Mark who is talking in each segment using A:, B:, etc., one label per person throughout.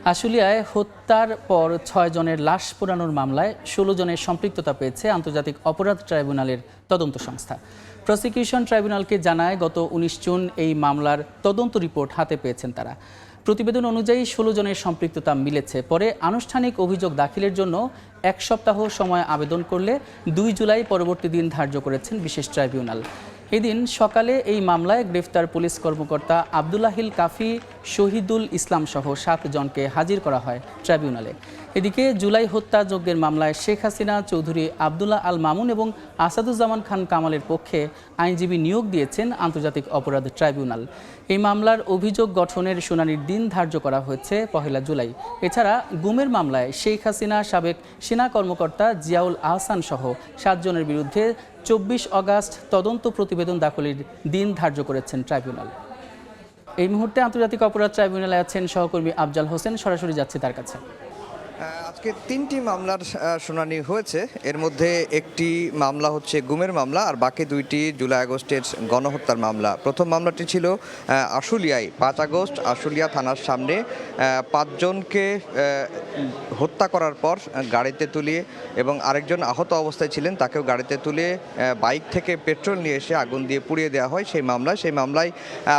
A: আশুলিয়ায় হত্যার পর ৬ জনের লাশ পোড়ানোর মামলায় ১৬ জনের সম্পৃক্ততা পেয়েছে আন্তর্জাতিক অপরাধ ট্রাইব্যুনালের তদন্ত সংস্থা। প্রসিকিউশন ট্রাইব্যুনালকে জানায় গত ১৯ জুন এই মামলার তদন্ত রিপোর্ট হাতে পেয়েছেন তারা। প্রতিবেদন অনুযায়ী ১৬ জনের সম্পৃক্ততা মিলেছে। পরে আনুষ্ঠানিক অভিযোগ দাখিলের জন্য ১ সপ্তাহ সময় আবেদন করলে ২ জুলাই পরবর্তী দিন ধার্য করেছেন বিশেষ ট্রাইব্যুনাল। এদিন সকালে এই মামলায় গ্রেফতার পুলিশ কর্মকর্তা আব্দুল্লাহিল কাফি, শহীদুল ইসলাম সহ ৭ জনকে হাজির করা হয় ট্রাইব্যুনালে। এদিকে জুলাই হত্যাযজ্ঞের মামলায় শেখ হাসিনা, চৌধুরী আবদুল্লাহ আল মামুন এবং আসাদুজ্জামান খান কামালের পক্ষে আইনজীবী নিয়োগ দিয়েছেন আন্তর্জাতিক অপরাধ ট্রাইব্যুনাল। এই মামলার অভিযোগ গঠনের শুনানির দিন ধার্য করা হয়েছে ১ জুলাই। এছাড়া গুমের মামলায় শেখ হাসিনা, সাবেক সেনা কর্মকর্তা জিয়াউল আহসান সহ ৭ জনের বিরুদ্ধে ২৪ আগস্ট তদন্ত প্রতিবেদন দাখিলের দিন ধার্য করেছেন ট্রাইব্যুনাল। এই মুহূর্তে আন্তর্জাতিক অপরাধ ট্রাইব্যুনালে আছেন সহকর্মী আফজাল হোসেন, সরাসরি যাচ্ছে তার কাছে।
B: আজকে ৩টি মামলার শুনানি হয়েছে। এর মধ্যে একটি মামলা হচ্ছে গুমের মামলা, আর বাকি ২টি জুলাই আগস্টের গণহত্যার মামলা। প্রথম মামলাটি ছিল আশুলিয়ায় ৫ আগস্ট আশুলিয়া থানার সামনে ৫ জনকে হত্যা করার পর গাড়িতে তুলিয়ে এবং আরেকজন আহত অবস্থায় ছিলেন, তাকেও গাড়িতে তুলে বাইক থেকে পেট্রোল নিয়ে এসে আগুন দিয়ে পুড়িয়ে দেওয়া হয়। সেই মামলায়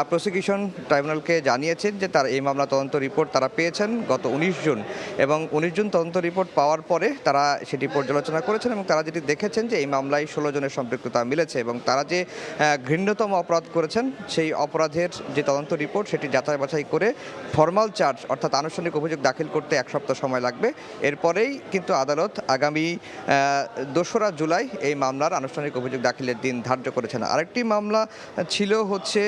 B: প্রসিকিউশন ট্রাইব্যুনালকে জানিয়েছেন যে তারা এই মামলা তদন্ত রিপোর্ট তারা পেয়েছেন গত ১৯ জুন, এবং ১৯ জুন তদন্ত রিপোর্ট পাওয়ার পরে তারা সেটি পর্যালোচনা করেছেন এবং তারা যেটি দেখেছেন যে এই মামলায় ১৬ জনের সম্পৃক্ততা মিলেছে এবং তারা যে ঘৃণ্যতম অপরাধ করেছেন সেই অপরাধের যে তদন্ত রিপোর্ট সেটি যাচাই বাছাই করে ফর্মাল চার্জ অর্থাৎ আনুষ্ঠানিক অভিযোগ দাখিল করতে ১ সপ্তাহ সময় লাগবে। এরপরেই কিন্তু আদালত আগামী ২রা জুলাই এই মামলার আনুষ্ঠানিক অভিযোগ দাখিলের দিন ধার্য করেছেন। আরেকটি মামলা ছিল হচ্ছে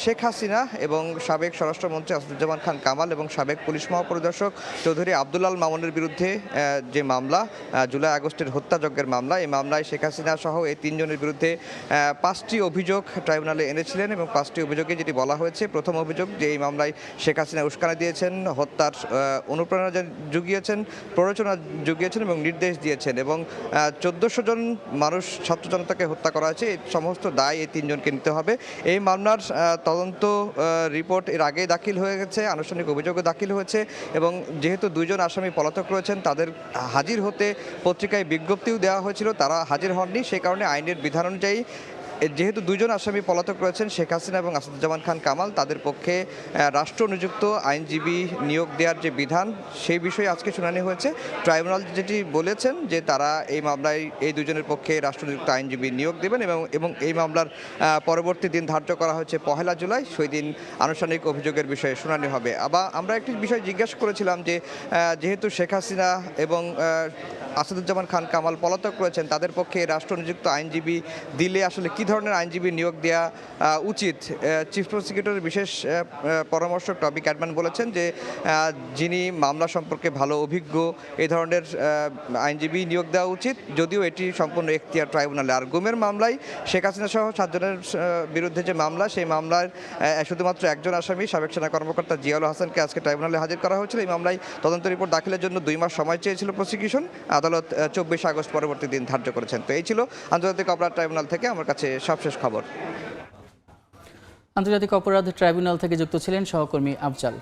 B: শেখ হাসিনা এবং সাবেক স্বরাষ্ট্রমন্ত্রী আসাদুজ্জামান খান কামাল এবং সাবেক পুলিশ মহাপরিদর্শক চৌধুরী আবদুল্লাহ আল মামুনের বিরুদ্ধে যে মামলা, জুলাই আগস্টের হত্যাযজ্ঞের মামলা। এই মামলায় শেখ হাসিনা সহ এই ৩ জনের বিরুদ্ধে ৫টি অভিযোগ ট্রাইব্যুনালে এনেছিলেন এবং ৫টি অভিযোগে যেটি বলা হয়েছে, প্রথম অভিযোগ যে এই মামলায় শেখ হাসিনা উস্কানি দিয়েছেন, হত্যার অনুপ্রেরণা জুগিয়েছেন, প্ররোচনা জুগিয়েছেন এবং নির্দেশ দিয়েছেন এবং ১৪০০ জন মানুষ, ছাত্র জনতাকে হত্যা করা হয়েছে। এই সমস্ত দায় এই ৩ জনকে নিতে হবে। এই মামলার তদন্ত রিপোর্ট এর আগেই দাখিল হয়ে গেছে, আনুষ্ঠানিক অভিযোগও দাখিল হয়েছে এবং যেহেতু ২ জন আসামি পলাতক রয়েছেন, তাদের হাজির হতে পত্রিকায় বিজ্ঞপ্তিও দেওয়া হয়েছিল, তারা হাজির হননি। সে কারণে আইনের বিধান অনুযায়ী যেহেতু ২ জন আসামি পলাতক রয়েছেন, শেখ হাসিনা এবং আসাদুজ্জামান খান কামাল, তাদের পক্ষে রাষ্ট্র নিযুক্ত আইনজীবী নিয়োগ দেওয়ার যে বিধান সেই বিষয়ে আজকে শুনানি হয়েছে। ট্রাইব্যুনাল যেটি বলেছেন যে তারা এই মামলায় এই ২ জনের পক্ষে রাষ্ট্রনিযুক্ত আইনজীবী নিয়োগ দেবেন এবং এই মামলার পরবর্তী দিন ধার্য করা হয়েছে ১ জুলাই। সেই দিন আনুষ্ঠানিক অভিযোগের বিষয়ে শুনানি হবে। আবার আমরা একটি বিষয় জিজ্ঞাসা করেছিলাম যে যেহেতু শেখ হাসিনা এবং আসাদুজ্জামান খান কামাল পলাতক রয়েছেন, তাদের পক্ষে রাষ্ট্রনিযুক্ত আইনজীবী দিলে আসলে কী ধরনের আইনজীবী নিয়োগ দেওয়া উচিত। চিফ প্রসিকিউটরের বিশেষ পরামর্শক টবি ক্যাডম্যান বলেছেন যে যিনি মামলা সম্পর্কে ভালো অভিজ্ঞ এই ধরনের আইনজীবী নিয়োগ দেওয়া উচিত, যদিও এটি সম্পূর্ণ এখতিয়ার ট্রাইব্যুনালে। আর গুমের মামলায় শেখ হাসিনা সহ ৭ জনের বিরুদ্ধে যে মামলা, সেই মামলার শুধুমাত্র একজন আসামি সাবেক সেনা কর্মকর্তা জিয়াউল হাসানকে আজকে ট্রাইব্যুনালে হাজির করা হয়েছিল। এই মামলায় তদন্ত রিপোর্ট দাখিলের জন্য ২ মাস সময় চেয়েছিল প্রসিকিউশন। আদালত ২৪ আগস্ট পরবর্তী দিন ধার্য করেছেন। তো এই ছিল আন্তর্জাতিক অপরাধ ট্রাইব্যুনাল থেকে আমার কাছে সবশেষ খবর।
A: আন্তর্জাতিক অপরাধ ট্রাইব্যুনাল থেকে যুক্ত ছিলেন সহকর্মী আফজাল।